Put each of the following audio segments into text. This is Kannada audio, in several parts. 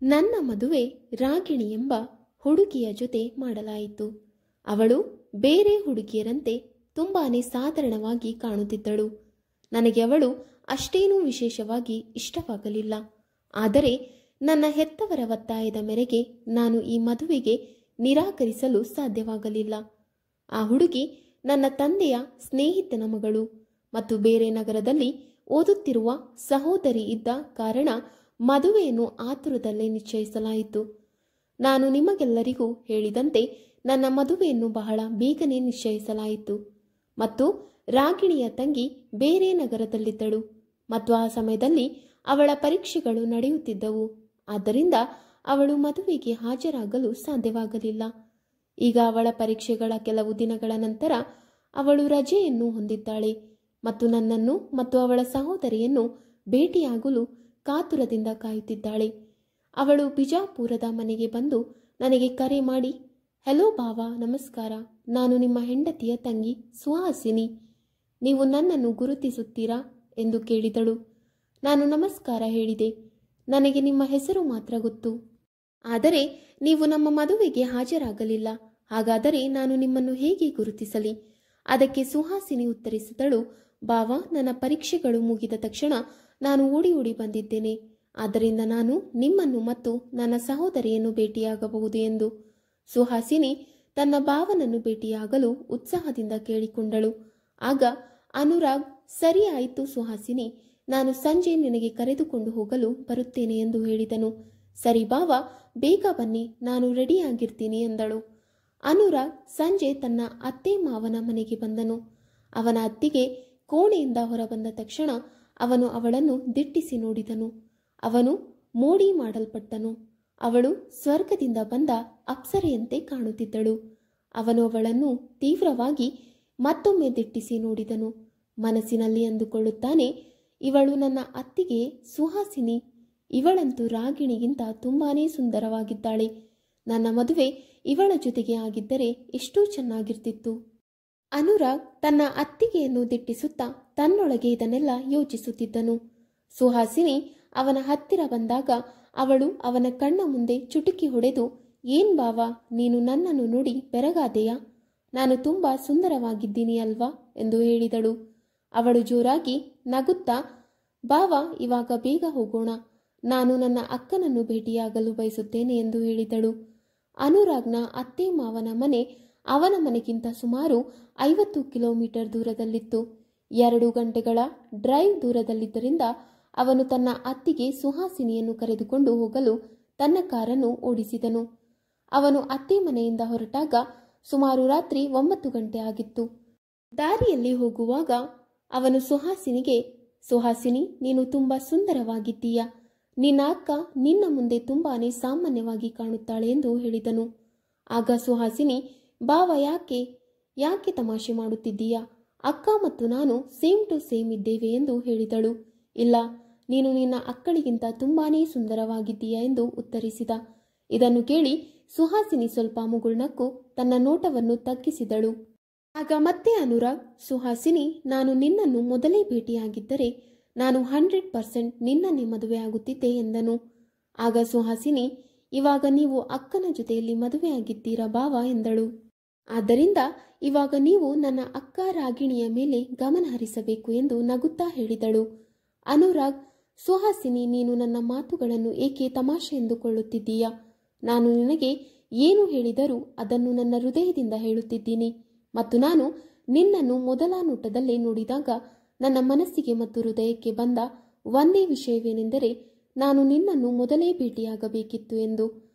ನನ್ನ ಮದುವೆ ರಾಗಿಣಿ ಎಂಬ ಹುಡುಗಿಯ ಜೊತೆ ಮಾಡಲಾಯಿತು. ಅವಳು ಬೇರೆ ಹುಡುಗಿಯರಂತೆ ತುಂಬಾನೇ ಸಾಧಾರಣವಾಗಿ ಕಾಣುತ್ತಿದ್ದಳು. ನನಗೆ ಅವಳು ಅಷ್ಟೇನೂ ವಿಶೇಷವಾಗಿ ಇಷ್ಟವಾಗಲಿಲ್ಲ. ಆದರೆ ನನ್ನ ಹೆತ್ತವರ ಒತ್ತಾಯದ ಮೇರೆಗೆ ನಾನು ಈ ಮದುವೆಗೆ ನಿರಾಕರಿಸಲು ಸಾಧ್ಯವಾಗಲಿಲ್ಲ. ಆ ಹುಡುಗಿ ನನ್ನ ತಂದೆಯ ಸ್ನೇಹಿತನ ಮಗಳು ಮತ್ತು ಬೇರೆ ನಗರದಲ್ಲಿ ಓದುತ್ತಿರುವ ಸಹೋದರಿ ಇದ್ದ ಕಾರಣ ಮದುವೆಯನ್ನು ಆತುರದಲ್ಲೇ ನಿಶ್ಚಯಿಸಲಾಯಿತು. ನಾನು ನಿಮಗೆಲ್ಲರಿಗೂ ಹೇಳಿದಂತೆ ನನ್ನ ಮದುವೆಯನ್ನು ಬಹಳ ಬೇಗನೆ ನಿಶ್ಚಯಿಸಲಾಯಿತು ಮತ್ತು ರಾಗಿಣಿಯ ತಂಗಿ ಬೇರೆ ನಗರದಲ್ಲಿದ್ದಳು ಮತ್ತು ಆ ಸಮಯದಲ್ಲಿ ಅವಳ ಪರೀಕ್ಷೆಗಳು ನಡೆಯುತ್ತಿದ್ದವು. ಆದ್ದರಿಂದ ಅವಳು ಮದುವೆಗೆ ಹಾಜರಾಗಲು ಸಾಧ್ಯವಾಗಲಿಲ್ಲ. ಈಗ ಅವಳ ಪರೀಕ್ಷೆಗಳ ಕೆಲವು ದಿನಗಳ ನಂತರ ಅವಳು ರಜೆಯನ್ನು ಹೊಂದಿದ್ದಾಳೆ ಮತ್ತು ನನ್ನನ್ನು ಮತ್ತು ಅವಳ ಸಹೋದರಿಯನ್ನು ಭೇಟಿಯಾಗಲು ಕಾತುರದಿಂದ ಕಾಯುತ್ತಿದ್ದಾಳೆ. ಅವಳು ಬಿಜಾಪುರದ ಮನೆಗೆ ಬಂದು ನನಗೆ ಕರೆ ಮಾಡಿ, ಹೆಲೋ ಭಾವ, ನಮಸ್ಕಾರ, ನಾನು ನಿಮ್ಮ ಹೆಂಡತಿಯ ತಂಗಿ ಸುಹಾಸಿನಿ. ನೀವು ನನ್ನನ್ನು ಗುರುತಿಸುತ್ತೀರಾ ಎಂದು ಕೇಳಿದಳು. ನಾನು ನಮಸ್ಕಾರ ಹೇಳಿದೆ. ನನಗೆ ನಿಮ್ಮ ಹೆಸರು ಮಾತ್ರ ಗೊತ್ತು, ಆದರೆ ನೀವು ನಮ್ಮ ಮದುವೆಗೆ ಹಾಜರಾಗಲಿಲ್ಲ. ಹಾಗಾದರೆ ನಾನು ನಿಮ್ಮನ್ನು ಹೇಗೆ ಗುರುತಿಸಲಿ? ಅದಕ್ಕೆ ಸುಹಾಸಿನಿ ಉತ್ತರಿಸಿದಳು, ಭಾವ, ನನ್ನ ಪರೀಕ್ಷೆಗಳು ಮುಗಿದ ತಕ್ಷಣ ನಾನು ಓಡಿ ಓಡಿ ಬಂದಿದ್ದೇನೆ. ಆದ್ದರಿಂದ ನಾನು ನಿಮ್ಮನ್ನು ಮತ್ತು ನನ್ನ ಸಹೋದರಿಯನ್ನು ಭೇಟಿಯಾಗಬಹುದು ಎಂದು. ಸುಹಾಸಿನಿ ತನ್ನ ಭಾವನನ್ನು ಭೇಟಿಯಾಗಲು ಉತ್ಸಾಹದಿಂದ ಕೇಳಿಕೊಂಡಳು. ಆಗ ಅನುರಾಗ್, ಸರಿ ಆಯಿತು ಸುಹಾಸಿನಿ, ನಾನು ಸಂಜೆ ನಿನಗೆ ಕರೆದುಕೊಂಡು ಹೋಗಲು ಬರುತ್ತೇನೆ ಎಂದು ಹೇಳಿದನು. ಸರಿ ಭಾವ, ಬೇಗ ಬನ್ನಿ, ನಾನು ರೆಡಿಯಾಗಿರ್ತೀನಿ ಎಂದಳು. ಅನುರಾಗ್ ಸಂಜೆ ತನ್ನ ಅತ್ತೆ ಮಾವನ ಮನೆಗೆ ಬಂದನು. ಅವನ ಅತ್ತಿಗೆ ಕೋಣೆಯಿಂದ ಹೊರಬಂದ ತಕ್ಷಣ ಅವನು ಅವಳನ್ನು ದಿಟ್ಟಿಸಿ ನೋಡಿದನು. ಅವನು ಮೋಡಿ ಮಾಡಲ್ಪಟ್ಟನು. ಅವಳು ಸ್ವರ್ಗದಿಂದ ಬಂದ ಅಪ್ಸರೆಯಂತೆ ಕಾಣುತ್ತಿದ್ದಳು. ಅವನು ಅವಳನ್ನು ತೀವ್ರವಾಗಿ ಮತ್ತೊಮ್ಮೆ ದಿಟ್ಟಿಸಿ ನೋಡಿದನು. ಮನಸ್ಸಿನಲ್ಲಿ ಅಂದುಕೊಳ್ಳುತ್ತಾನೆ, ಇವಳು ನನ್ನ ಅತ್ತಿಗೆ ಸುಹಾಸಿನಿ. ಇವಳಂತೂ ರಾಗಿಣಿಗಿಂತ ತುಂಬಾನೇ ಸುಂದರವಾಗಿದ್ದಾಳೆ. ನನ್ನ ಮದುವೆ ಇವಳ ಜೊತೆಗೆ ಆಗಿದ್ದರೆ ಎಷ್ಟೂ ಚೆನ್ನಾಗಿರ್ತಿತ್ತು. ಅನುರಾಗ್ ತನ್ನ ಅತ್ತಿಗೆಯನ್ನು ದಿಟ್ಟಿಸುತ್ತಾ ತನ್ನೊಳಗೆ ಇದನ್ನೆಲ್ಲ ಯೋಚಿಸುತ್ತಿದ್ದನು. ಸುಹಾಸಿನಿ ಅವನ ಹತ್ತಿರ ಬಂದಾಗ ಅವಳು ಅವನ ಕಣ್ಣ ಮುಂದೆ ಚುಟುಕಿ ಹೊಡೆದು, ಏನ್ ಭಾವ, ನೀನು ನನ್ನನ್ನು ನೋಡಿ ಬೆರಗಾದೆಯಾ? ನಾನು ತುಂಬಾ ಸುಂದರವಾಗಿದ್ದೀನಿ ಅಲ್ವಾ ಎಂದು ಹೇಳಿದಳು. ಅವಳು ಜೋರಾಗಿ ನಗುತ್ತಾ, ಭಾವ, ಇವಾಗ ಬೇಗ ಹೋಗೋಣ, ನಾನು ನನ್ನ ಅಕ್ಕನನ್ನು ಭೇಟಿಯಾಗಲು ಬಯಸುತ್ತೇನೆ ಎಂದು ಹೇಳಿದಳು. ಅನುರಾಗ್ನ ಅತ್ತೆ ಮಾವನ ಮನೆ ಅವನ ಮನೆಗಿಂತ ಸುಮಾರು 50 ಕಿಲೋಮೀಟರ್ ದೂರದಲ್ಲಿತ್ತು. 2 ಗಂಟೆಗಳ ಡ್ರೈವ್ ದೂರದಲ್ಲಿದ್ದರಿಂದ ಅವನು ತನ್ನ ಅತ್ತಿಗೆ ಸುಹಾಸಿನಿಯನ್ನು ಕರೆದುಕೊಂಡು ಹೋಗಲು ತನ್ನ ಕಾರನ್ನು ಓಡಿಸಿದನು. ಅವನು ಅತ್ತೆ ಮನೆಯಿಂದ ಹೊರಟಾಗ ಸುಮಾರು ರಾತ್ರಿ 9 ಗಂಟೆ ಆಗಿತ್ತು. ದಾರಿಯಲ್ಲಿ ಹೋಗುವಾಗ ಅವನು ಸುಹಾಸಿನಿಗೆ, ಸುಹಾಸಿನಿ, ನೀನು ತುಂಬಾ ಸುಂದರವಾಗಿದ್ದೀಯ. ನಿನ್ನ ಅಕ್ಕ ನಿನ್ನ ಮುಂದೆ ತುಂಬಾನೇ ಸಾಮಾನ್ಯವಾಗಿ ಕಾಣುತ್ತಾಳೆ ಎಂದು ಹೇಳಿದನು. ಆಗ ಸುಹಾಸಿನಿ, ಭಾವ, ಯಾಕೆ ತಮಾಷೆ ಮಾಡುತ್ತಿದ್ದೀಯಾ? ಅಕ್ಕ ಮತ್ತು ನಾನು ಸೇಮ್ ಟು ಸೇಮ್ ಇದ್ದೇವೆ ಎಂದು ಹೇಳಿದಳು. ಇಲ್ಲ, ನೀನು ನಿನ್ನ ಅಕ್ಕಳಿಗಿಂತ ತುಂಬಾನೇ ಸುಂದರವಾಗಿದ್ದೀಯಾ ಎಂದು ಉತ್ತರಿಸಿದ. ಇದನ್ನು ಕೇಳಿ ಸುಹಾಸಿನಿ ಸ್ವಲ್ಪ ಮುಗುಳ್ನಕ್ಕು ತನ್ನ ನೋಟವನ್ನು ತಗ್ಗಿಸಿದಳು. ಆಗ ಮತ್ತೆ ಅನುರಾಗ್, ಸುಹಾಸಿನಿ, ನಾನು ನಿನ್ನನ್ನು ಮೊದಲೇ ಭೇಟಿಯಾಗಿದ್ದರೆ ನಾನು 100% ನಿನ್ನನ್ನೇ ಮದುವೆಯಾಗುತ್ತಿದ್ದೆ ಎಂದನು. ಆಗ ಸುಹಾಸಿನಿ, ಇವಾಗ ನೀವು ಅಕ್ಕನ ಜೊತೆಯಲ್ಲಿ ಮದುವೆಯಾಗಿದ್ದೀರಾ ಭಾವ ಎಂದಳು. ಆದ್ದರಿಂದ ಇವಾಗ ನೀವು ನನ್ನ ಅಕ್ಕ ರಾಗಿಣಿಯ ಮೇಲೆ ಗಮನ ಹರಿಸಬೇಕು ಎಂದು ನಗುತ್ತಾ ಹೇಳಿದಳು. ಅನುರಾಗ್, ಸುಹಾಸಿನಿ, ನೀನು ನನ್ನ ಮಾತುಗಳನ್ನು ಏಕೆ ತಮಾಷೆ ಎಂದುಕೊಳ್ಳುತ್ತಿದ್ದೀಯಾ? ನಾನು ನಿನಗೆ ಏನು ಹೇಳಿದರೂ ಅದನ್ನು ನನ್ನ ಹೃದಯದಿಂದ ಹೇಳುತ್ತಿದ್ದೀನಿ ಮತ್ತು ನಾನು ನಿನ್ನನ್ನು ಮೊದಲ ನೋಟದಲ್ಲೇ ನೋಡಿದಾಗ ನನ್ನ ಮನಸ್ಸಿಗೆ ಮತ್ತು ಹೃದಯಕ್ಕೆ ಬಂದ ಒಂದೇ ವಿಷಯವೇನೆಂದರೆ ನಾನು ನಿನ್ನನ್ನು ಮೊದಲೇ ಭೇಟಿಯಾಗಬೇಕಿತ್ತು ಎಂದು.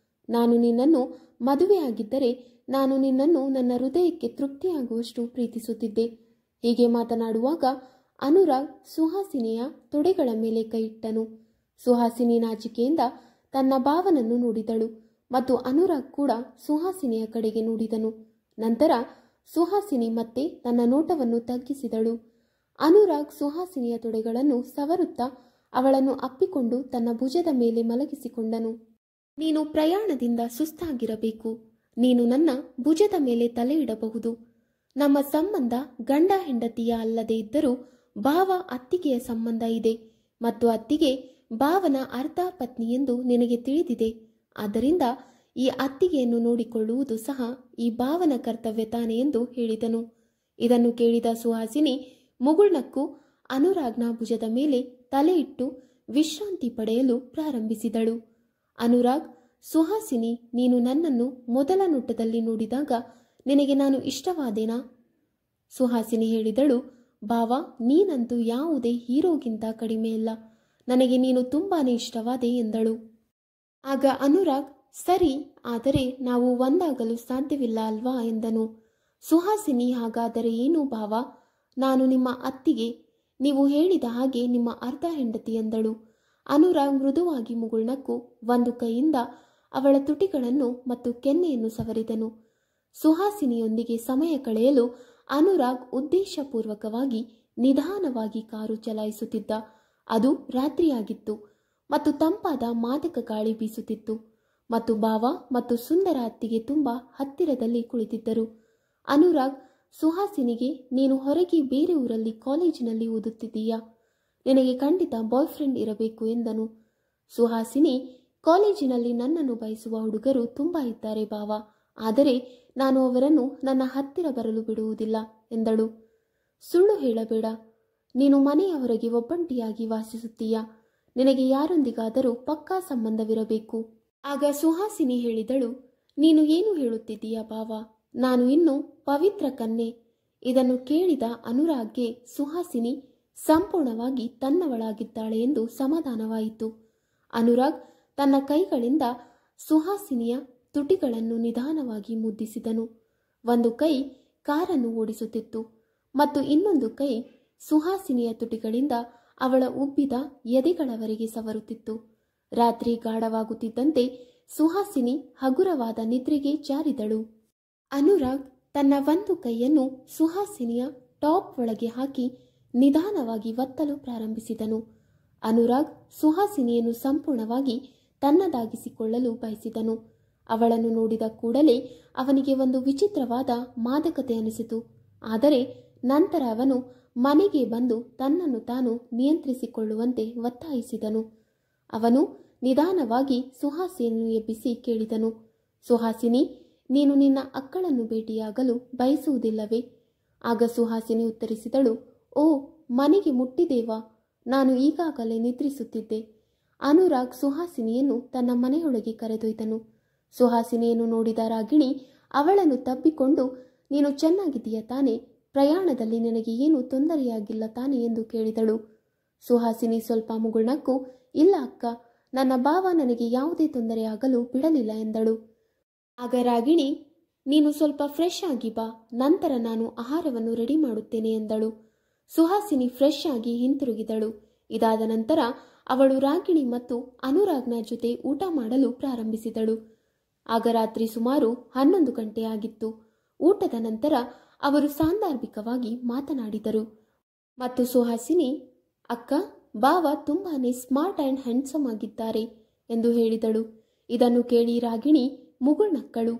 ನಾನು ನಿನ್ನನ್ನು ಮದುವೆಯಾಗಿದ್ದರೆ ನಾನು ನಿನ್ನನ್ನು ನನ್ನ ಹೃದಯಕ್ಕೆ ತೃಪ್ತಿಯಾಗುವಷ್ಟು ಪ್ರೀತಿಸುತ್ತಿದ್ದೆ. ಹೀಗೆ ಮಾತನಾಡುವಾಗ ಅನುರಾಗ್ ಸುಹಾಸಿನಿಯ ತೊಡೆಗಳ ಮೇಲೆ ಕೈಯಿಟ್ಟನು. ಸುಹಾಸಿನಿ ನಾಚಿಕೆಯಿಂದ ತನ್ನ ಭಾವನನ್ನು ನೋಡಿದಳು ಮತ್ತು ಅನುರಾಗ್ ಕೂಡ ಸುಹಾಸಿನಿಯ ಕಡೆಗೆ ನೋಡಿದನು. ನಂತರ ಸುಹಾಸಿನಿ ಮತ್ತೆ ತನ್ನ ನೋಟವನ್ನು ತಗ್ಗಿಸಿದಳು. ಅನುರಾಗ್ ಸುಹಾಸಿನಿಯ ತೊಡೆಗಳನ್ನು ಸವರುತ್ತಾ ಅವಳನ್ನು ಅಪ್ಪಿಕೊಂಡು ತನ್ನ ಭುಜದ ಮೇಲೆ ಮಲಗಿಸಿಕೊಂಡನು. ನೀನು ಪ್ರಯಾಣದಿಂದ ಸುಸ್ತಾಗಿರಬೇಕು. ನೀನು ನನ್ನ ಭುಜದ ಮೇಲೆ ತಲೆ ಇಡಬಹುದು. ನಮ್ಮ ಸಂಬಂಧ ಗಂಡ ಹೆಂಡತಿಯ ಅಲ್ಲದೆ ಇದ್ದರೂ ಭಾವ ಅತ್ತಿಗೆಯ ಸಂಬಂಧ ಇದೆ ಮತ್ತು ಅತ್ತಿಗೆ ಭಾವನ ಅರ್ಧ ಪತ್ನಿ ಎಂದು ನಿನಗೆ ತಿಳಿದಿದೆ. ಆದ್ದರಿಂದ ಈ ಅತ್ತಿಗೆಯನ್ನು ನೋಡಿಕೊಳ್ಳುವುದು ಸಹ ಈ ಭಾವನ ಕರ್ತವ್ಯ ತಾನೆ ಎಂದು ಹೇಳಿದನು. ಇದನ್ನು ಕೇಳಿದ ಸುಹಾಸಿನಿ ಮುಗುಳ್ನಕ್ಕು ಅನುರಾಗ್ನ ಭುಜದ ಮೇಲೆ ತಲೆ ಇಟ್ಟು ವಿಶ್ರಾಂತಿ ಪಡೆಯಲು ಪ್ರಾರಂಭಿಸಿದಳು. ಅನುರಾಗ್, ಸುಹಾಸಿನಿ, ನೀನು ನನ್ನನ್ನು ಮೊದಲ ನೋಟದಲ್ಲಿ ನೋಡಿದಾಗ ನಿನಗೆ ನಾನು ಇಷ್ಟವಾದೇನಾ? ಸುಹಾಸಿನಿ ಹೇಳಿದಳು, ಭಾವ, ನೀನಂತೂ ಯಾವುದೇ ಹೀರೋಗಿಂತ ಕಡಿಮೆಯಲ್ಲ. ನನಗೆ ನೀನು ತುಂಬಾನೇ ಇಷ್ಟವಾದೆ ಎಂದಳು. ಆಗ ಅನುರಾಗ್, ಸರಿ, ಆದರೆ ನಾವು ಒಂದಾಗಲು ಸಾಧ್ಯವಿಲ್ಲ ಅಲ್ವಾ ಎಂದನು. ಸುಹಾಸಿನಿ, ಹಾಗಾದರೆ ಏನು ಭಾವ? ನಾನು ನಿಮ್ಮ ಅತ್ತಿಗೆ, ನೀವು ಹೇಳಿದ ಹಾಗೆ ನಿಮ್ಮ ಅರ್ಧ ಹೆಂಡತಿ ಎಂದಳು. ಅನುರಾಗ್ ಮೃದುವಾಗಿ ಮುಗುಳ್ನಕ್ಕು ಒಂದು ಕೈಯಿಂದ ಅವಳ ತುಟಿಗಳನ್ನು ಮತ್ತು ಕೆನ್ನೆಯನ್ನು ಸವರಿದನು. ಸುಹಾಸಿನಿಯೊಂದಿಗೆ ಸಮಯ ಕಳೆಯಲು ಅನುರಾಗ್ ಉದ್ದೇಶಪೂರ್ವಕವಾಗಿ ನಿಧಾನವಾಗಿ ಕಾರು ಚಲಾಯಿಸುತ್ತಿದ್ದ. ಅದು ರಾತ್ರಿಯಾಗಿತ್ತು ಮತ್ತು ತಂಪಾದ ಮಾದಕ ಗಾಳಿ ಬೀಸುತ್ತಿತ್ತು ಮತ್ತು ಭಾವ ಮತ್ತು ಸುಂದರ ಅತ್ತಿಗೆ ತುಂಬಾ ಹತ್ತಿರದಲ್ಲಿ ಕುಳಿತಿದ್ದರು. ಅನುರಾಗ್ ಸುಹಾಸಿನಿಗೆ, ನೀನು ಹೊರಗೆ ಬೇರೆ ಊರಲ್ಲಿ ಕಾಲೇಜಿನಲ್ಲಿ ಓದುತ್ತಿದ್ದೀಯಾ? ನಿನಗೆ ಖಂಡಿತ ಬಾಯ್ ಫ್ರೆಂಡ್ ಇರಬೇಕು ಎಂದನು. ಸುಹಾಸಿನಿ, ಕಾಲೇಜಿನಲ್ಲಿ ನನ್ನನ್ನು ಬಯಸುವ ಹುಡುಗರು ತುಂಬಾ ಇದ್ದಾರೆ ಭಾವ, ಆದರೆ ನಾನು ಅವರನ್ನು ನನ್ನ ಹತ್ತಿರ ಬರಲು ಬಿಡುವುದಿಲ್ಲ ಎಂದಳು. ಸುಳ್ಳು ಹೇಳಬೇಡ, ನೀನು ಮನೆಯ ಹೊರಗೆ ಒಬ್ಬಂಟಿಯಾಗಿ ವಾಸಿಸುತ್ತೀಯಾ? ನಿನಗೆ ಯಾರೊಂದಿಗಾದರೂ ಪಕ್ಕಾ ಸಂಬಂಧವಿರಬೇಕು. ಆಗ ಸುಹಾಸಿನಿ ಹೇಳಿದಳು, ನೀನು ಏನು ಹೇಳುತ್ತಿದ್ದೀಯಾ ಭಾವ? ನಾನು ಇನ್ನೂ ಪವಿತ್ರ ಕನ್ಯೆ. ಇದನ್ನು ಕೇಳಿದ ಅನುರಾಗ್ಗೆ ಸುಹಾಸಿನಿ ಸಂಪೂರ್ಣವಾಗಿ ತನ್ನವಳಾಗಿದ್ದಾಳೆ ಎಂದು ಸಮಾಧಾನವಾಯಿತು. ಅನುರಾಗ್ ತನ್ನ ಕೈಗಳಿಂದ ಸುಹಾಸಿನಿಯ ತುಟಿಗಳನ್ನು ನಿಧಾನವಾಗಿ ಮುದ್ದಿಸಿದನು. ಒಂದು ಕೈ ಕಾರನ್ನು ಓಡಿಸುತ್ತಿತ್ತು ಮತ್ತು ಇನ್ನೊಂದು ಕೈ ಸುಹಾಸಿನಿಯ ತುಟಿಗಳಿಂದ ಅವಳ ಉಬ್ಬಿದ ಎದೆಗಳವರೆಗೆ ಸವರುತ್ತಿತ್ತು. ರಾತ್ರಿ ಗಾಢವಾಗುತ್ತಿದ್ದಂತೆ ಸುಹಾಸಿನಿ ಹಗುರವಾದ ನಿದ್ರೆಗೆ ಜಾರಿದಳು. ಅನುರಾಗ್ ತನ್ನ ಒಂದು ಕೈಯನ್ನು ಸುಹಾಸಿನಿಯ ಟಾಪ್ ಒಳಗೆ ಹಾಕಿ ನಿಧಾನವಾಗಿ ಒತ್ತಲು ಪ್ರಾರಂಭಿಸಿದನು. ಅನುರಾಗ್ ಸುಹಾಸಿನಿಯನ್ನು ಸಂಪೂರ್ಣವಾಗಿ ತನ್ನದಾಗಿಸಿಕೊಳ್ಳಲು ಬಯಸಿದನು. ಅವಳನ್ನು ನೋಡಿದ ಕೂಡಲೇ ಅವನಿಗೆ ಒಂದು ವಿಚಿತ್ರವಾದ ಮಾದಕತೆ ಅನಿಸಿತು. ಆದರೆ ನಂತರ ಅವನು ಮನೆಗೆ ಬಂದು ತನ್ನನ್ನು ತಾನು ನಿಯಂತ್ರಿಸಿಕೊಳ್ಳುವಂತೆ ಒತ್ತಾಯಿಸಿದನು. ಅವನು ನಿಧಾನವಾಗಿ ಸುಹಾಸಿನಿಯನ್ನು ಎಬ್ಬಿಸಿ ಕೇಳಿದನು, ಸುಹಾಸಿನಿ, ನೀನು ನಿನ್ನ ಅಕ್ಕಳನ್ನು ಭೇಟಿಯಾಗಲು ಬಯಸುವುದಿಲ್ಲವೇ? ಆಗ ಸುಹಾಸಿನಿ ಉತ್ತರಿಸಿದಳು, ಓ, ಮನೆಗೆ ಮುಟ್ಟಿದೇವಾ, ನಾನು ಈಗಾಗಲೇ ನಿದ್ರಿಸುತ್ತಿದ್ದೆ. ಅನುರಾಗ್ ಸುಹಾಸಿನಿಯನ್ನು ತನ್ನ ಮನೆಯೊಳಗೆ ಕರೆದೊಯ್ದನು. ಸುಹಾಸಿನಿಯನ್ನು ನೋಡಿದ ರಾಗಿಣಿ ಅವಳನ್ನು ತಬ್ಬಿಕೊಂಡು, ನೀನು ಚೆನ್ನಾಗಿದ್ದೀಯ ತಾನೆ? ಪ್ರಯಾಣದಲ್ಲಿ ನನಗೆ ಏನೂ ತೊಂದರೆಯಾಗಿಲ್ಲ ತಾನೆ ಎಂದು ಕೇಳಿದಳು. ಸುಹಾಸಿನಿ ಸ್ವಲ್ಪ ಮುಗುಳ್ನಕ್ಕು, ಇಲ್ಲ ಅಕ್ಕ, ನನ್ನ ಭಾವ ನನಗೆ ಯಾವುದೇ ತೊಂದರೆಯಾಗಲು ಬಿಡಲಿಲ್ಲ ಎಂದಳು. ಆಗ ರಾಗಿಣಿ, ನೀನು ಸ್ವಲ್ಪ ಫ್ರೆಶ್ ಆಗಿ ಬಾ, ನಂತರ ನಾನು ಆಹಾರವನ್ನು ರೆಡಿ ಮಾಡುತ್ತೇನೆ ಎಂದಳು. ಸುಹಾಸಿನಿ ಫ್ರೆಶ್ ಆಗಿ ಹಿಂತಿರುಗಿದಳು. ಇದಾದ ನಂತರ ಅವಳು ರಾಗಿಣಿ ಮತ್ತು ಅನುರಾಗ್ನ ಜೊತೆ ಊಟ ಮಾಡಲು ಪ್ರಾರಂಭಿಸಿದಳು. ಆಗ ರಾತ್ರಿ ಸುಮಾರು 11 ಗಂಟೆ ಆಗಿತ್ತು. ಊಟದ ನಂತರ ಅವರು ಸಾಂದರ್ಭಿಕವಾಗಿ ಮಾತನಾಡಿದರು ಮತ್ತು ಸುಹಾಸಿನಿ, ಅಕ್ಕ, ಭಾವ ತುಂಬಾನೇ ಸ್ಮಾರ್ಟ್ ಆ್ಯಂಡ್ ಹ್ಯಾಂಡ್ಸಮ್ ಆಗಿದ್ದಾರೆ ಎಂದು ಹೇಳಿದಳು. ಇದನ್ನು ಕೇಳಿ ರಾಗಿಣಿ ಮುಗುಳ್ನಕ್ಕಳು.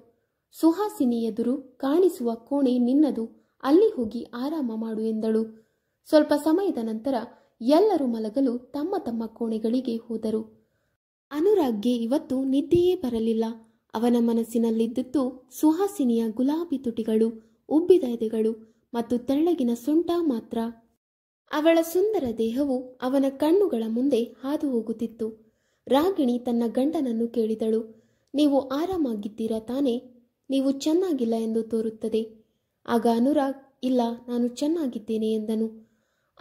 ಸುಹಾಸಿನಿ ಎದುರು ಕಾಣಿಸುವ ಕೋಣೆ ನಿನ್ನದು, ಅಲ್ಲಿ ಹೋಗಿ ಆರಾಮ ಮಾಡು ಎಂದಳು. ಸ್ವಲ್ಪ ಸಮಯದ ನಂತರ ಎಲ್ಲರೂ ಮಲಗಲು ತಮ್ಮ ತಮ್ಮ ಕೋಣೆಗಳಿಗೆ ಹೋದರು. ಅನುರಾಗ್ಗೆ ಇವತ್ತು ನಿದ್ದೆಯೇ ಬರಲಿಲ್ಲ. ಅವನ ಮನಸ್ಸಿನಲ್ಲಿದ್ದುದು ಸುಹಾಸಿನಿಯ ಗುಲಾಬಿ ತುಟಿಗಳು, ಉಬ್ಬಿದ ಎದೆಗಳು ಮತ್ತು ತೆಳ್ಳಗಿನ ಸೊಂಟ ಮಾತ್ರ. ಅವಳ ಸುಂದರ ದೇಹವು ಅವನ ಕಣ್ಣುಗಳ ಮುಂದೆ ಹಾದು ಹೋಗುತ್ತಿತ್ತು. ರಾಗಿಣಿ ತನ್ನ ಗಂಡನನ್ನು ಕೇಳಿದಳು, ನೀವು ಆರಾಮಾಗಿದ್ದೀರಾ ತಾನೇ? ನೀವು ಚೆನ್ನಾಗಿಲ್ಲ ಎಂದು ತೋರುತ್ತದೆ. ಆಗ ಅನುರಾಗ್, ಇಲ್ಲ, ನಾನು ಚೆನ್ನಾಗಿದ್ದೇನೆ ಎಂದನು.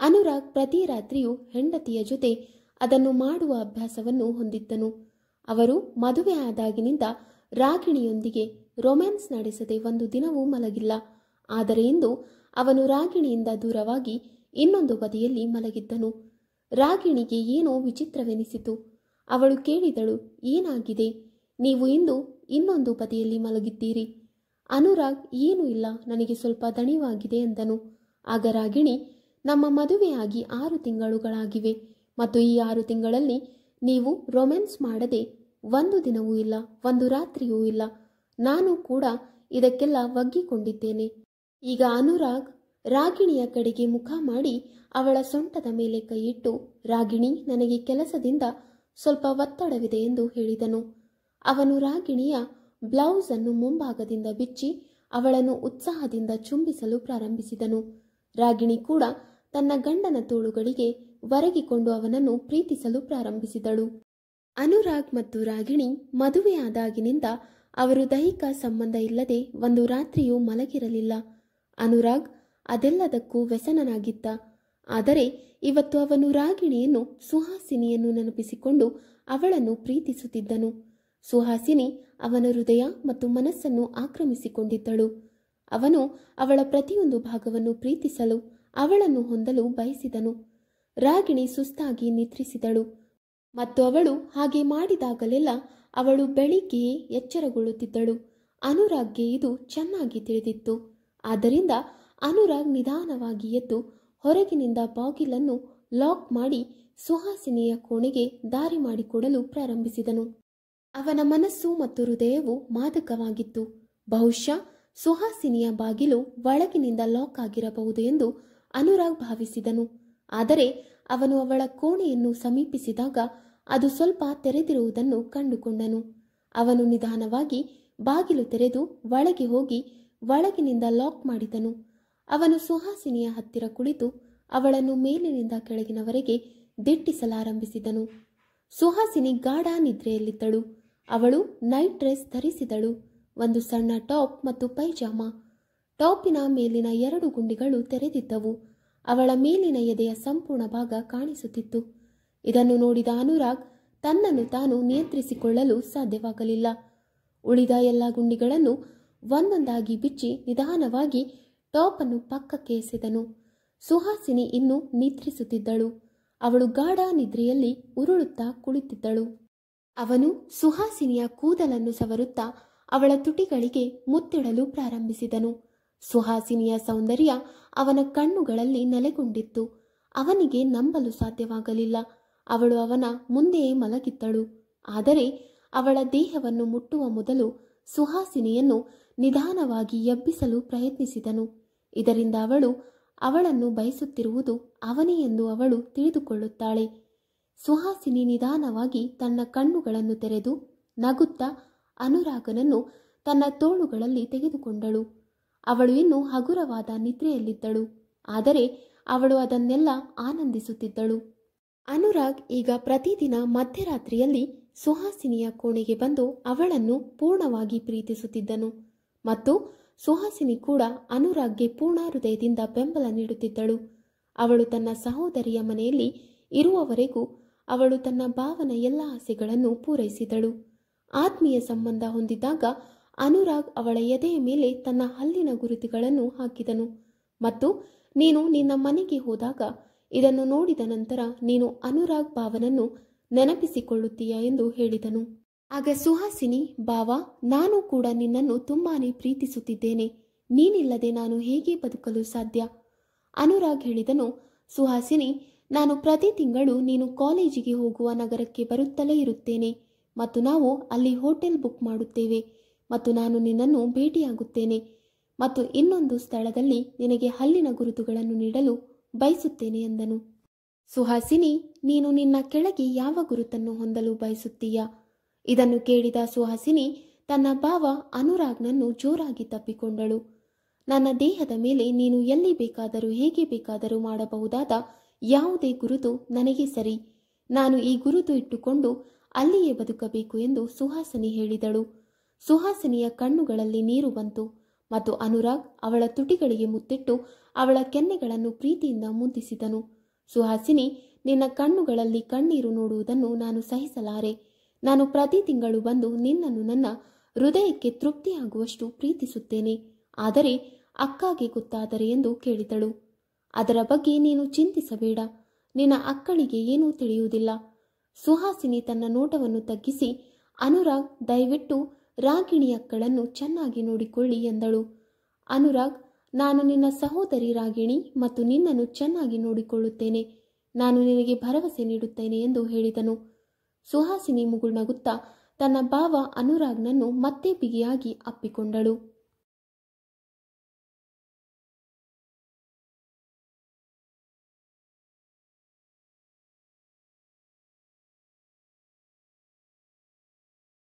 ಅನುರಾಗ್ ಪ್ರತಿ ರಾತ್ರಿಯೂ ಹೆಂಡತಿಯ ಜೊತೆ ಅದನ್ನು ಮಾಡುವ ಅಭ್ಯಾಸವನ್ನು ಹೊಂದಿದ್ದನು. ಅವರು ಮದುವೆ ಆದಾಗಿನಿಂದ ರಾಗಿಣಿಯೊಂದಿಗೆ ರೊಮ್ಯಾನ್ಸ್ ನಡೆಸದೆ ಒಂದು ದಿನವೂ ಮಲಗಿಲ್ಲ. ಆದರೆ ಇಂದು ಅವನು ರಾಗಿಣಿಯಿಂದ ದೂರವಾಗಿ ಇನ್ನೊಂದು ಬದಿಯಲ್ಲಿ ಮಲಗಿದ್ದನು. ರಾಗಿಣಿಗೆ ಏನೋ ವಿಚಿತ್ರವೆನಿಸಿತು. ಅವಳು ಕೇಳಿದಳು, ಏನಾಗಿದೆ? ನೀವು ಇಂದು ಇನ್ನೊಂದು ಬದಿಯಲ್ಲಿ ಮಲಗಿದ್ದೀರಿ. ಅನುರಾಗ್, ಏನೂ ಇಲ್ಲ, ನನಗೆ ಸ್ವಲ್ಪ ದಣಿವಾಗಿದೆ ಎಂದನು. ಆಗ ರಾಗಿಣಿ, ನಮ್ಮ ಮದುವೆಯಾಗಿ 6 ತಿಂಗಳುಗಳಾಗಿವೆ ಮತ್ತು ಈ 6 ತಿಂಗಳಲ್ಲಿ ನೀವು ರೊಮ್ಯಾನ್ಸ್ ಮಾಡದೆ ಒಂದು ದಿನವೂ ಇಲ್ಲ, ಒಂದು ರಾತ್ರಿಯೂ ಇಲ್ಲ. ನಾನು ಕೂಡ ಇದಕ್ಕೆಲ್ಲ ಒಗ್ಗಿಕೊಂಡಿದ್ದೇನೆ. ಈಗ ಅನುರಾಗ್ ರಾಗಿಣಿಯ ಕಡೆಗೆ ಮುಖ ಮಾಡಿ ಅವಳ ಸೊಂಟದ ಮೇಲೆ ಕೈಯಿಟ್ಟು, ರಾಗಿಣಿ, ನನಗೆ ಕೆಲಸದಿಂದ ಸ್ವಲ್ಪ ಒತ್ತಡವಿದೆ ಎಂದು ಹೇಳಿದನು. ಅವನು ರಾಗಿಣಿಯ ಬ್ಲೌಸ್ ಅನ್ನು ಮುಂಭಾಗದಿಂದ ಬಿಚ್ಚಿ ಅವಳನ್ನು ಉತ್ಸಾಹದಿಂದ ಚುಂಬಿಸಲು ಪ್ರಾರಂಭಿಸಿದನು. ರಾಗಿಣಿ ಕೂಡ ತನ್ನ ಗಂಡನ ತೋಳುಗಳಿಗೆ ಒರಗಿಕೊಂಡು ಅವನನ್ನು ಪ್ರೀತಿಸಲು ಪ್ರಾರಂಭಿಸಿದಳು. ಅನುರಾಗ್ ಮತ್ತು ರಾಗಿಣಿ ಮದುವೆಯಾದಾಗಿನಿಂದ ಅವರು ದೈಹಿಕ ಸಂಬಂಧ ಇಲ್ಲದೆ ಒಂದು ರಾತ್ರಿಯೂ ಮಲಗಿರಲಿಲ್ಲ. ಅನುರಾಗ್ ಅದೆಲ್ಲದಕ್ಕೂ ವ್ಯಸನನಾಗಿದ್ದ. ಆದರೆ ಇವತ್ತು ಅವನು ರಾಗಿಣಿಯನ್ನು, ಸುಹಾಸಿನಿಯನ್ನು ನೆನಪಿಸಿಕೊಂಡು ಅವಳನ್ನು ಪ್ರೀತಿಸುತ್ತಿದ್ದನು. ಸುಹಾಸಿನಿ ಅವನ ಹೃದಯ ಮತ್ತು ಮನಸ್ಸನ್ನು ಆಕ್ರಮಿಸಿಕೊಂಡಿದ್ದಳು. ಅವನು ಅವಳ ಪ್ರತಿಯೊಂದು ಭಾಗವನ್ನು ಪ್ರೀತಿಸಲು, ಅವಳನ್ನು ಹೊಂದಲು ಬಯಸಿದನು. ರಾಗಿಣಿ ಸುಸ್ತಾಗಿ ನಿದ್ರಿಸಿದಳು ಮತ್ತು ಅವಳು ಹಾಗೆ ಮಾಡಿದಾಗಲೆಲ್ಲ ಅವಳು ಬೆಳಿಗ್ಗೆಯೇ ಎಚ್ಚರಗೊಳ್ಳುತ್ತಿದ್ದಳು. ಅನುರಾಗ್ಗೆ ಇದು ಚೆನ್ನಾಗಿ ತಿಳಿದಿತ್ತು. ಆದ್ದರಿಂದ ಅನುರಾಗ್ ನಿಧಾನವಾಗಿ ಎದ್ದು ಹೊರಗಿನಿಂದ ಬಾಗಿಲನ್ನು ಲಾಕ್ ಮಾಡಿ ಸುಹಾಸಿನಿಯ ಕೋಣೆಗೆ ದಾರಿ ಮಾಡಿಕೊಡಲು ಪ್ರಾರಂಭಿಸಿದನು. ಅವನ ಮನಸ್ಸು ಮತ್ತು ಹೃದಯವು ಮಾದಕವಾಗಿತ್ತು. ಬಹುಶಃ ಸುಹಾಸಿನಿಯ ಬಾಗಿಲು ಒಳಗಿನಿಂದ ಲಾಕ್ ಆಗಿರಬಹುದು ಎಂದು ಅನುರಾಗ್ ಭಾವಿಸಿದನು. ಆದರೆ ಅವನು ಅವಳ ಕೋಣೆಯನ್ನು ಸಮೀಪಿಸಿದಾಗ ಅದು ಸ್ವಲ್ಪ ತೆರೆದಿರುವುದನ್ನು ಕಂಡುಕೊಂಡನು. ಅವನು ನಿಧಾನವಾಗಿ ಬಾಗಿಲು ತೆರೆದು ಒಳಗೆ ಹೋಗಿ ಒಳಗಿನಿಂದ ಲಾಕ್ ಮಾಡಿದನು. ಅವನು ಸುಹಾಸಿನಿಯ ಹತ್ತಿರ ಕುಳಿತು ಅವಳನ್ನು ಮೇಲಿನಿಂದ ಕೆಳಗಿನವರೆಗೆ ದಿಟ್ಟಿಸಲಾರಂಭಿಸಿದನು. ಸುಹಾಸಿನಿ ಗಾಢ ನಿದ್ರೆಯಲ್ಲಿದ್ದಳು. ಅವಳು ನೈಟ್ ಡ್ರೆಸ್ ಧರಿಸಿದಳು, ಒಂದು ಸಣ್ಣ ಟಾಪ್ ಮತ್ತು ಪೈಜಾಮ. ಟಾಪಿನ ಮೇಲಿನ 2 ಗುಂಡಿಗಳು ತೆರೆದಿದ್ದವು. ಅವಳ ಮೇಲಿನ ಎದೆಯ ಸಂಪೂರ್ಣ ಭಾಗ ಕಾಣಿಸುತ್ತಿತ್ತು. ಇದನ್ನು ನೋಡಿದ ಅನುರಾಗ್ ತನ್ನನ್ನು ತಾನು ನಿಯಂತ್ರಿಸಿಕೊಳ್ಳಲು ಸಾಧ್ಯವಾಗಲಿಲ್ಲ. ಉಳಿದ ಎಲ್ಲ ಗುಂಡಿಗಳನ್ನು ಒಂದೊಂದಾಗಿ ಬಿಚ್ಚಿ ನಿಧಾನವಾಗಿ ಟಾಪ್ ಅನ್ನು ಪಕ್ಕಕ್ಕೆ ಎಸೆದನು. ಸುಹಾಸಿನಿ ಇನ್ನೂ ನಿದ್ರಿಸುತ್ತಿದ್ದಳು. ಅವಳು ಗಾಢ ನಿದ್ರೆಯಲ್ಲಿ ಉರುಳುತ್ತಾ ಕುಳಿತಿದ್ದಳು. ಅವನು ಸುಹಾಸಿನಿಯ ಕೂದಲನ್ನು ಸವರುತ್ತಾ ಅವಳ ತುಟಿಗಳಿಗೆ ಮುತ್ತಿಡಲು ಪ್ರಾರಂಭಿಸಿದನು. ಸುಹಾಸಿನಿಯ ಸೌಂದರ್ಯ ಅವನ ಕಣ್ಣುಗಳಲ್ಲಿ ನೆಲೆಗೊಂಡಿತ್ತು. ಅವನಿಗೆ ನಂಬಲು ಸಾಧ್ಯವಾಗಲಿಲ್ಲ. ಅವಳು ಅವನ ಮುಂದೆಯೇ ಮಲಗಿದ್ದಳು. ಆದರೆ ಅವಳ ದೇಹವನ್ನು ಮುಟ್ಟುವ ಮೊದಲು ಸುಹಾಸಿನಿಯನ್ನು ನಿಧಾನವಾಗಿ ಎಬ್ಬಿಸಲು ಪ್ರಯತ್ನಿಸಿದನು. ಇದರಿಂದ ಅವಳನ್ನು ಬಯಸುತ್ತಿರುವುದು ಅವನೇ ಎಂದು ಅವಳು ತಿಳಿದುಕೊಳ್ಳುತ್ತಾಳೆ. ಸುಹಾಸಿನಿ ನಿಧಾನವಾಗಿ ತನ್ನ ಕಣ್ಣುಗಳನ್ನು ತೆರೆದು ನಗುತ್ತಾ ಅನುರಾಗನನ್ನು ತನ್ನ ತೋಳುಗಳಲ್ಲಿ ತೆಗೆದುಕೊಂಡಳು. ಅವಳು ಇನ್ನೂ ಹಗುರವಾದ ನಿದ್ರೆಯಲ್ಲಿದ್ದಳು. ಆದರೆ ಅವಳು ಅದನ್ನೆಲ್ಲ ಆನಂದಿಸುತ್ತಿದ್ದಳು. ಅನುರಾಗ್ ಈಗ ಪ್ರತಿದಿನ ಮಧ್ಯರಾತ್ರಿಯಲ್ಲಿ ಸುಹಾಸಿನಿಯ ಕೋಣೆಗೆ ಬಂದು ಅವಳನ್ನು ಪೂರ್ಣವಾಗಿ ಪ್ರೀತಿಸುತ್ತಿದ್ದನು ಮತ್ತು ಸುಹಾಸಿನಿ ಕೂಡ ಅನುರಾಗ್ಗೆ ಪೂರ್ಣ ಹೃದಯದಿಂದ ಬೆಂಬಲ ನೀಡುತ್ತಿದ್ದಳು. ಅವಳು ತನ್ನ ಸಹೋದರಿಯ ಮನೆಯಲ್ಲಿ ಇರುವವರೆಗೂ ಅವಳು ತನ್ನ ಭಾವನ ಎಲ್ಲ ಆಸೆಗಳನ್ನು ಪೂರೈಸಿದಳು. ಆತ್ಮೀಯ ಸಂಬಂಧ ಹೊಂದಿದಾಗ ಅನುರಾಗ್ ಅವಳ ಎದೆಯ ಮೇಲೆ ತನ್ನ ಹಲ್ಲಿನ ಗುರುತುಗಳನ್ನು ಹಾಕಿದನು ಮತ್ತು ನೀನು ನಿನ್ನ ಮನೆಗೆ ಹೋದಾಗ ಇದನ್ನು ನೋಡಿದ ನಂತರ ನೀನು ಅನುರಾಗ್ ಭಾವನನ್ನು ನೆನಪಿಸಿಕೊಳ್ಳುತ್ತೀಯ ಎಂದು ಹೇಳಿದನು. ಆಗ ಸುಹಾಸಿನಿ, ಭಾವ, ನಾನು ಕೂಡ ನಿನ್ನನ್ನು ತುಂಬಾನೇ ಪ್ರೀತಿಸುತ್ತಿದ್ದೇನೆ. ನೀನಿಲ್ಲದೆ ನಾನು ಹೇಗೆ ಬದುಕಲು ಸಾಧ್ಯ? ಅನುರಾಗ್ ಹೇಳಿದನು. ಸುಹಾಸಿನಿ, ನಾನು ಪ್ರತಿ ತಿಂಗಳು ನೀನು ಕಾಲೇಜಿಗೆ ಹೋಗುವ ನಗರಕ್ಕೆ ಬರುತ್ತಲೇ ಇರುತ್ತೇನೆ ಮತ್ತು ನಾವು ಅಲ್ಲಿ ಹೋಟೆಲ್ ಬುಕ್ ಮಾಡುತ್ತೇವೆ ಮತ್ತು ನಾನು ನಿನ್ನನ್ನು ಭೇಟಿಯಾಗುತ್ತೇನೆ ಮತ್ತು ಇನ್ನೊಂದು ಸ್ಥಳದಲ್ಲಿ ನಿನಗೆ ಹಲ್ಲಿನ ಗುರುತುಗಳನ್ನು ನೀಡಲು ಬಯಸುತ್ತೇನೆ ಎಂದನು. ಸುಹಾಸಿನಿ, ನೀನು ನಿನ್ನ ಕೆಳಗೆ ಯಾವ ಗುರುತನ್ನು ಹೊಂದಲು ಬಯಸುತ್ತೀಯಾ? ಇದನ್ನು ಕೇಳಿದ ಸುಹಾಸಿನಿ ತನ್ನ ಭಾವ ಅನುರಾಗ್ನನ್ನು ಜೋರಾಗಿ ತಪ್ಪಿಕೊಂಡಳು. ನನ್ನ ದೇಹದ ಮೇಲೆ ನೀನು ಎಲ್ಲಿ ಬೇಕಾದರೂ ಹೇಗೆ ಬೇಕಾದರೂ ಮಾಡಬಹುದಾದ ಯಾವುದೇ ಗುರುತು ನನಗೆ ಸರಿ. ನಾನು ಈ ಗುರುತು ಇಟ್ಟುಕೊಂಡು ಅಲ್ಲಿಯೇ ಬದುಕಬೇಕು ಎಂದು ಸುಹಾಸಿನಿ ಹೇಳಿದಳು. ಸುಹಾಸಿನಿಯ ಕಣ್ಣುಗಳಲ್ಲಿ ನೀರು ಬಂತು ಮತ್ತು ಅನುರಾಗ್ ಅವಳ ತುಟಿಗಳಿಗೆ ಮುತ್ತಿಟ್ಟು ಅವಳ ಕೆನ್ನೆಗಳನ್ನು ಪ್ರೀತಿಯಿಂದ ಮುದ್ದಿಸಿದನು. ಸುಹಾಸಿನಿ, ನಿನ್ನ ಕಣ್ಣುಗಳಲ್ಲಿ ಕಣ್ಣೀರು ನೋಡುವುದನ್ನು ನಾನು ಸಹಿಸಲಾರೆ. ನಾನು ಪ್ರತಿ ತಿಂಗಳು ಬಂದು ನಿನ್ನನ್ನು ನನ್ನ ಹೃದಯಕ್ಕೆ ತೃಪ್ತಿಯಾಗುವಷ್ಟು ಪ್ರೀತಿಸುತ್ತೇನೆ. ಆದರೆ ಅಕ್ಕಗೆ ಗೊತ್ತಾದರೆ ಎಂದು ಕೇಳಿದಳು. ಅದರ ಬಗ್ಗೆ ನೀನು ಚಿಂತಿಸಬೇಡ. ನಿನ್ನ ಅಕ್ಕಳಿಗೆ ಏನೂ ತಿಳಿಯುವುದಿಲ್ಲ. ಸುಹಾಸಿನಿ ತನ್ನ ನೋಟವನ್ನು ತಗ್ಗಿಸಿ, ಅನುರಾಗ್, ದಯವಿಟ್ಟು ರಾಗಿಣಿ ಅಕ್ಕಳನ್ನು ಚೆನ್ನಾಗಿ ನೋಡಿಕೊಳ್ಳಿ ಎಂದಳು. ಅನುರಾಗ್, ನಾನು ನಿನ್ನ ಸಹೋದರಿ ರಾಗಿಣಿ ಮತ್ತು ನಿನ್ನನ್ನು ಚೆನ್ನಾಗಿ ನೋಡಿಕೊಳ್ಳುತ್ತೇನೆ. ನಾನು ನಿನಗೆ ಭರವಸೆ ನೀಡುತ್ತೇನೆ ಎಂದು ಹೇಳಿದನು. ಸುಹಾಸಿನಿ ಮುಗುಳ್ನಗುತ್ತಾ ತನ್ನ ಭಾವ ಅನುರಾಗ್ನನ್ನು ಮತ್ತೆ ಬಿಗಿಯಾಗಿ ಅಪ್ಪಿಕೊಂಡಳು.